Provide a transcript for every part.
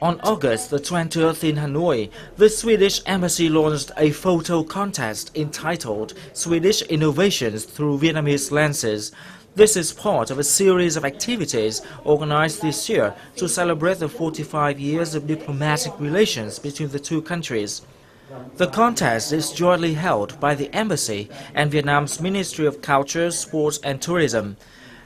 On August the 20th in Hanoi, the Swedish Embassy launched a photo contest entitled Swedish Innovations Through Vietnamese Lenses. This is part of a series of activities organized this year to celebrate the 45 years of diplomatic relations between the two countries. The contest is jointly held by the Embassy and Vietnam's Ministry of Culture, Sports and Tourism.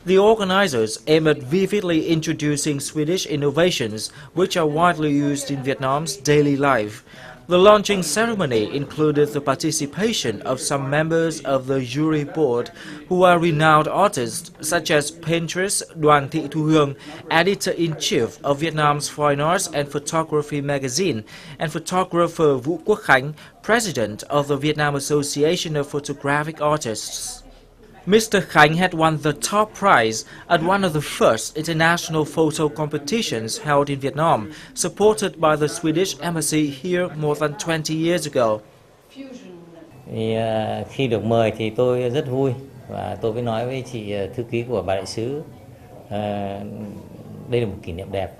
The organizers aim at vividly introducing Swedish innovations which are widely used in Vietnam's daily life. The launching ceremony included the participation of some members of the jury board who are renowned artists such as paintress Đoàn Thị Thu Hương, editor-in-chief of Vietnam's Fine Arts and Photography magazine, and photographer Vũ Quốc Khánh, president of the Vietnam Association of Photographic Artists. Mr. Khánh had won the top prize at one of the first international photo competitions held in Vietnam, supported by the Swedish Embassy here more than 20 years ago. Khi được mời thì tôi rất vui và tôi mới nói với chị thư ký của bà đại sứ, đây là một kỷ niệm đẹp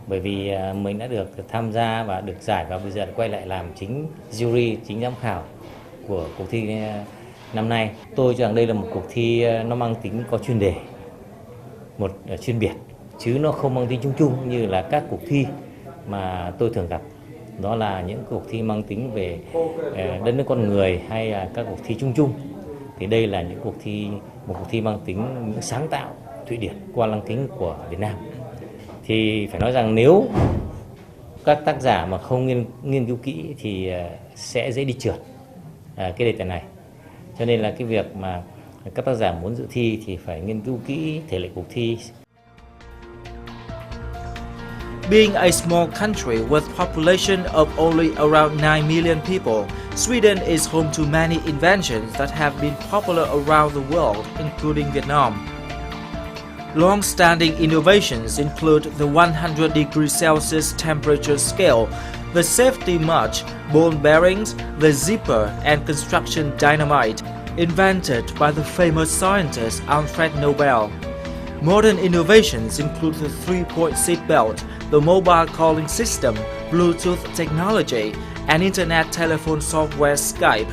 bởi vì mình đã được tham gia và được giải và bây giờ quay lại làm chính jury, chính giám khảo của cuộc thi năm nay. Tôi cho rằng đây là một cuộc thi nó mang tính có chuyên đề, một chuyên biệt, chứ nó không mang tính chung chung như là các cuộc thi mà tôi thường gặp. Đó là những cuộc thi mang tính về đất nước con người hay là các cuộc thi chung chung. Thì đây là những một cuộc thi mang tính sáng tạo Thụy Điển qua lăng kính của Việt Nam. Thì phải nói rằng nếu các tác giả mà không nghiên cứu kỹ thì sẽ dễ đi trượt cái đề tài này. Cho nên là cái việc mà các tác giả muốn dự thi thì phải nghiên cứu kỹ thể lệ cuộc thi. Being a small country with population of only around 9 million people, Sweden is home to many inventions that have been popular around the world, including Vietnam. Long-standing innovations include the 100 degrees Celsius temperature scale, the safety match, ball bearings, the zipper, and construction dynamite, invented by the famous scientist Alfred Nobel. Modern innovations include the 3-point seat belt, the mobile calling system, Bluetooth technology, and internet telephone software Skype.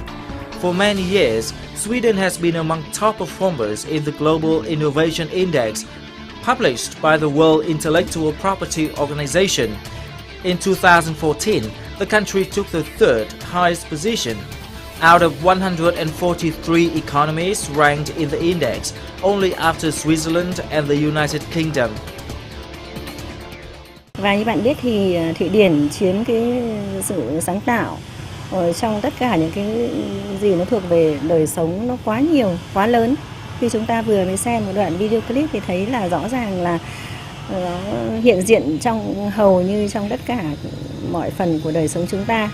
For many years, Sweden has been among top performers in the Global Innovation Index, published by the World Intellectual Property Organization. In 2014, the country took the third highest position. Out of 143 economies ranked in the index, only after Switzerland and the United Kingdom. Và như bạn biết thì Thụy Điển chiếm cái sự sáng tạo trong tất cả những cái gì nó thuộc về đời sống nó quá nhiều, quá lớn. Khi chúng ta vừa mới xem một đoạn video clip thì thấy là rõ ràng là nó hiện diện trong hầu như trong tất cả mọi phần của đời sống chúng ta.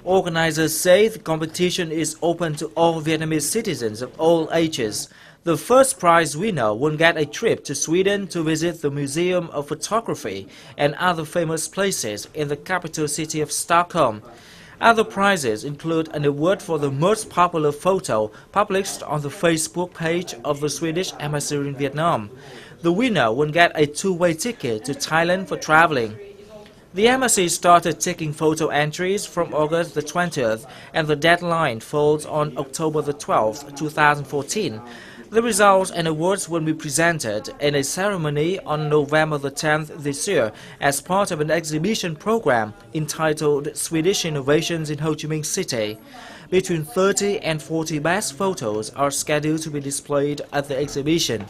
Organizers say the competition is open to all Vietnamese citizens of all ages. The first prize winner will get a trip to Sweden to visit the Museum of Photography and other famous places in the capital city of Stockholm. Other prizes include an award for the most popular photo published on the Facebook page of the Swedish Embassy in Vietnam. The winner will get a two-way ticket to Thailand for traveling. The embassy started taking photo entries from August the 20th, and the deadline falls on October the 12th, 2014. The results and awards will be presented in a ceremony on November the 10th this year as part of an exhibition program entitled Swedish Innovations in Ho Chi Minh City. Between 30 and 40 best photos are scheduled to be displayed at the exhibition.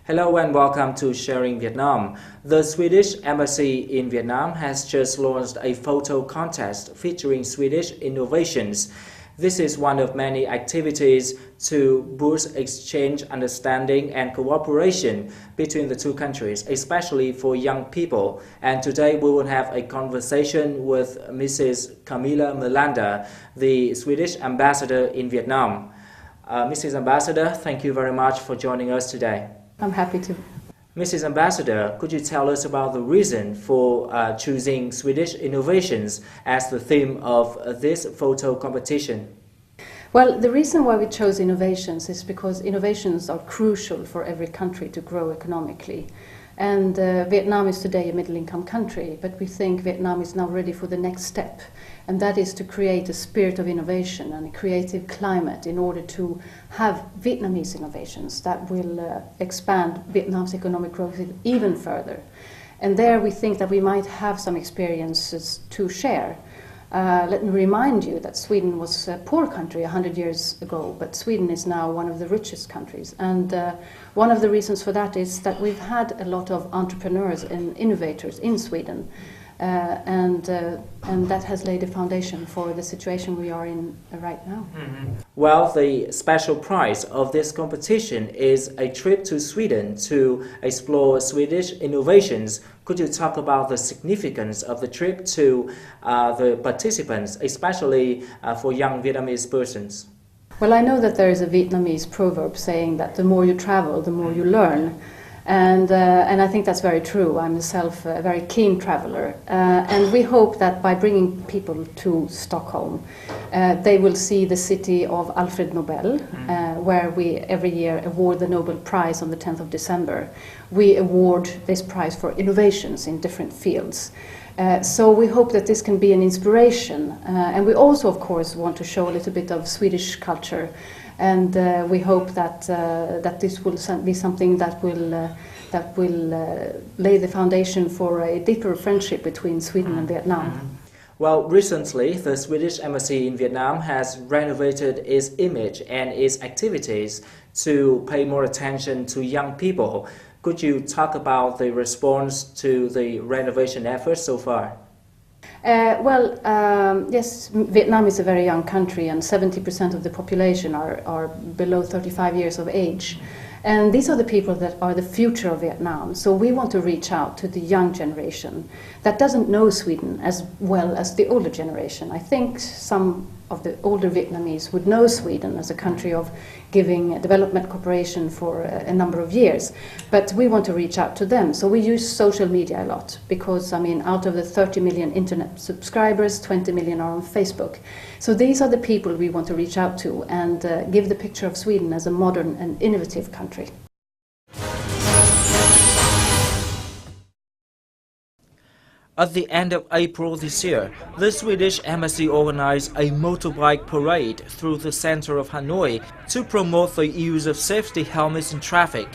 Hello and welcome to Sharing Vietnam. The Swedish Embassy in Vietnam has just launched a photo contest featuring Swedish innovations. This is one of many activities to boost exchange, understanding and cooperation between the two countries, especially for young people. And today we will have a conversation with Mrs. Camilla Melander, the Swedish ambassador in Vietnam. Mrs. Ambassador, thank you very much for joining us today. I'm happy to. Mrs. Ambassador, could you tell us about the reason for choosing Swedish innovations as the theme of this photo competition? Well, the reason why we chose innovations is because innovations are crucial for every country to grow economically. And Vietnam is today a middle-income country, but we think Vietnam is now ready for the next step, and that is to create a spirit of innovation and a creative climate in order to have Vietnamese innovations that will expand Vietnam's economic growth even further. And there we think that we might have some experiences to share. Let me remind you that Sweden was a poor country 100 years ago, but Sweden is now one of the richest countries. And one of the reasons for that is that we've had a lot of entrepreneurs and innovators in Sweden. And that has laid a foundation for the situation we are in right now. Well, the special prize of this competition is a trip to Sweden to explore Swedish innovations. Could you talk about the significance of the trip to the participants, especially for young Vietnamese persons? Well, I know that there is a Vietnamese proverb saying that the more you travel, the more you learn. And I think that's very true. I'm myself a very keen traveler. And we hope that by bringing people to Stockholm, they will see the city of Alfred Nobel, where we every year award the Nobel Prize on the 10th of December. We award this prize for innovations in different fields. So we hope that this can be an inspiration. And we also, of course, want to show a little bit of Swedish culture. And we hope that that this will be something that will lay the foundation for a deeper friendship between Sweden and Vietnam. Well, recently, the Swedish Embassy in Vietnam has renovated its image and its activities to pay more attention to young people. Could you talk about the response to the renovation efforts so far? Yes, Vietnam is a very young country, and 70% of the population are below 35 years of age. And these are the people that are the future of Vietnam. So we want to reach out to the young generation that doesn't know Sweden as well as the older generation. I think some of the older Vietnamese would know Sweden as a country of giving development cooperation for a number of years. But we want to reach out to them. So we use social media a lot because, I mean, out of the 30 million internet subscribers, 20 million are on Facebook. So these are the people we want to reach out to and give the picture of Sweden as a modern and innovative country. At the end of April this year, the Swedish Embassy organized a motorbike parade through the center of Hanoi to promote the use of safety helmets in traffic.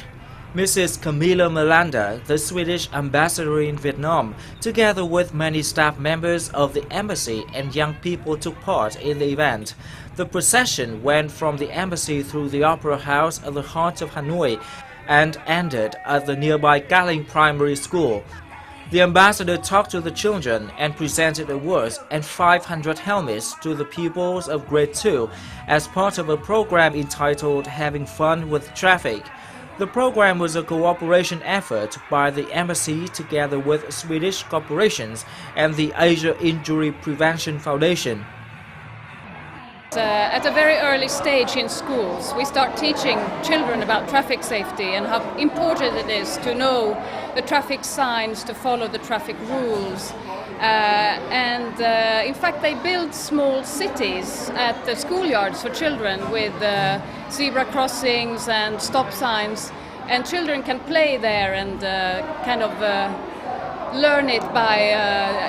Mrs. Camilla Melander, the Swedish ambassador in Vietnam, together with many staff members of the embassy and young people took part in the event. The procession went from the embassy through the Opera House at the heart of Hanoi and ended at the nearby Galing Primary School. The ambassador talked to the children and presented awards and 500 helmets to the pupils of grade 2 as part of a program entitled Having Fun with Traffic. The program was a cooperation effort by the embassy together with Swedish corporations and the Asia Injury Prevention Foundation. At a very early stage in schools, we start teaching children about traffic safety and how important it is to know the traffic signs, to follow the traffic rules. In fact, they build small cities at the schoolyards for children with zebra crossings and stop signs, and children can play there and learn it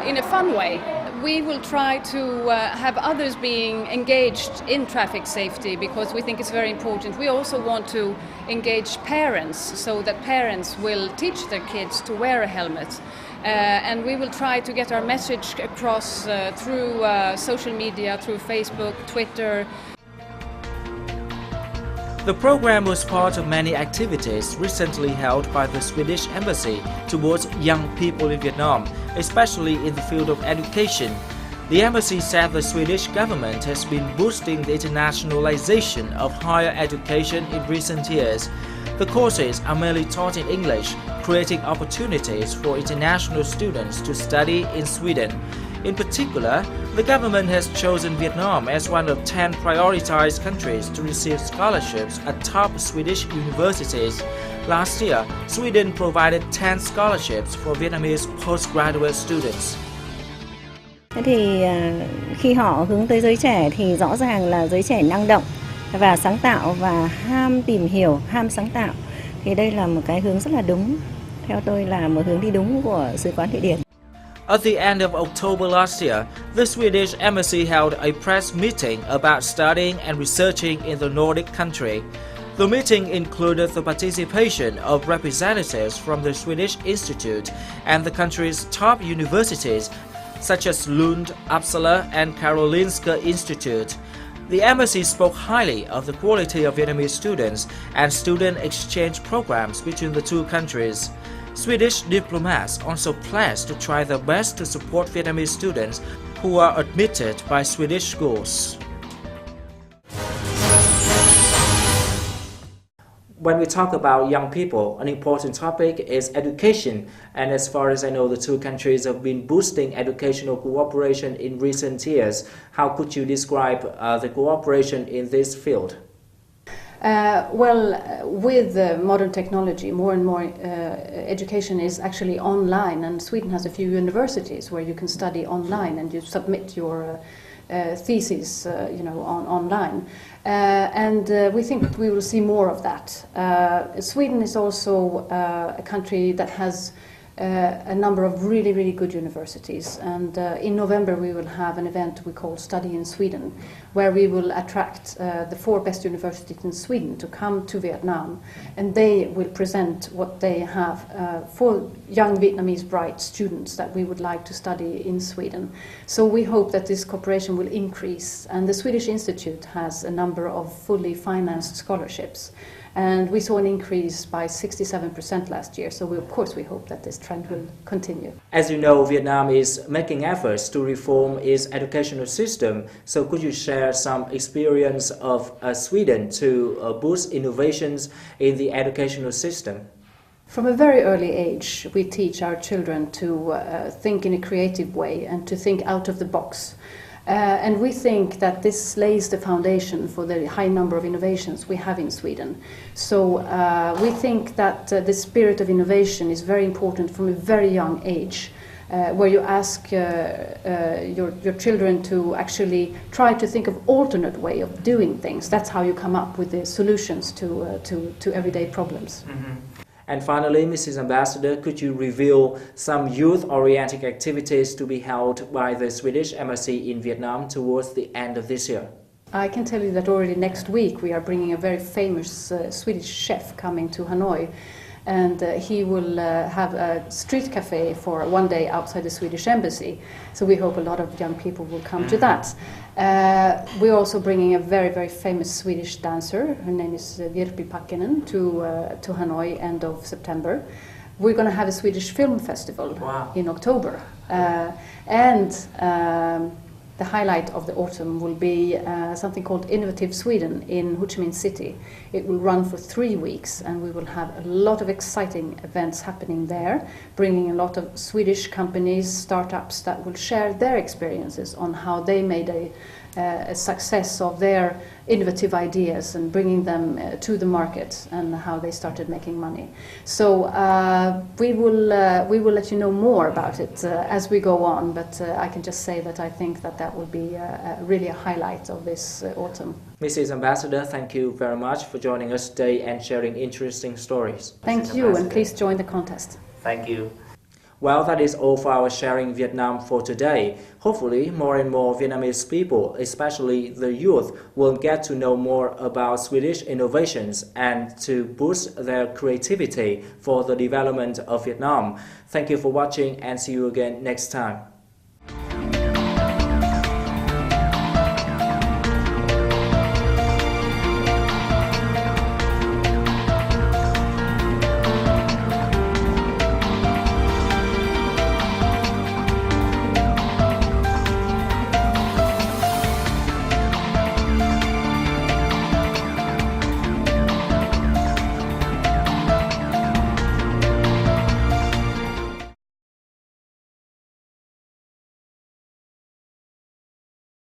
in a fun way. We will try to have others being engaged in traffic safety because we think it's very important. We also want to engage parents so that parents will teach their kids to wear a helmet. And we will try to get our message across through social media, through Facebook, Twitter. The program was part of many activities recently held by the Swedish Embassy towards young people in Vietnam, especially in the field of education. The embassy said the Swedish government has been boosting the internationalization of higher education in recent years. The courses are mainly taught in English, creating opportunities for international students to study in Sweden. In particular, the government has chosen Vietnam as one of 10 prioritized countries to receive scholarships at top Swedish universities. Last year, Sweden provided 10 scholarships for Vietnamese postgraduate students. Thế thì khi họ hướng tới giới trẻ thì rõ ràng là giới trẻ năng động và sáng tạo và ham tìm hiểu, ham sáng tạo. Thì đây là một cái hướng rất là đúng. Theo tôi là một hướng đi đúng của Sứ quán Thụy Điển. At the end of October last year, the Swedish embassy held a press meeting about studying and researching in the Nordic country. The meeting included the participation of representatives from the Swedish Institute and the country's top universities, such as Lund, Uppsala and Karolinska Institute. The embassy spoke highly of the quality of Vietnamese students and student exchange programs between the two countries. Swedish diplomats also pledged to try their best to support Vietnamese students who are admitted by Swedish schools. When we talk about young people, an important topic is education. And as far as I know, the two countries have been boosting educational cooperation in recent years. How could you describe the cooperation in this field? With modern technology, more and more education is actually online, and Sweden has a few universities where you can study online and you submit your thesis, online. We think that we will see more of that. Sweden is also a country that has a number of really, really good universities, and in November we will have an event we call Study in Sweden, where we will attract the 4 best universities in Sweden to come to Vietnam, and they will present what they have for young Vietnamese bright students that we would like to study in Sweden. So we hope that this cooperation will increase, and the Swedish Institute has a number of fully financed scholarships. And we saw an increase by 67% last year, so of course we hope that this trend will continue. As you know, Vietnam is making efforts to reform its educational system, so could you share some experience of Sweden to boost innovations in the educational system? From a very early age, we teach our children to think in a creative way and to think out of the box. And we think that this lays the foundation for the high number of innovations we have in Sweden. So we think that the spirit of innovation is very important from a very young age, where you ask your children to actually try to think of alternate way of doing things. That's how you come up with the solutions to everyday problems. Mm-hmm. And finally, Mrs. Ambassador, could you reveal some youth-oriented activities to be held by the Swedish Embassy in Vietnam towards the end of this year? I can tell you that already next week we are bringing a very famous Swedish chef coming to Hanoi, and he will have a street cafe for one day outside the Swedish Embassy. So we hope a lot of young people will come to that. We're also bringing a very, very famous Swedish dancer. Her name is Virpi Pakkinen to Hanoi end of September. We're going to have a Swedish film festival in October. The highlight of the autumn will be something called Innovative Sweden in Ho Chi Minh City. It will run for 3 weeks, and we will have a lot of exciting events happening there, bringing a lot of Swedish companies, startups that will share their experiences on how they made a success of their innovative ideas and bringing them to the market, and how they started making money. So we will let you know more about it as we go on, but I can just say that I think that will be really a highlight of this autumn. Mrs. Ambassador, thank you very much for joining us today and sharing interesting stories. Thank you, and please join the contest. Thank you. Well, that is all for our Sharing Vietnam for today. Hopefully, more and more Vietnamese people, especially the youth, will get to know more about Swedish innovations and to boost their creativity for the development of Vietnam. Thank you for watching, and see you again next time.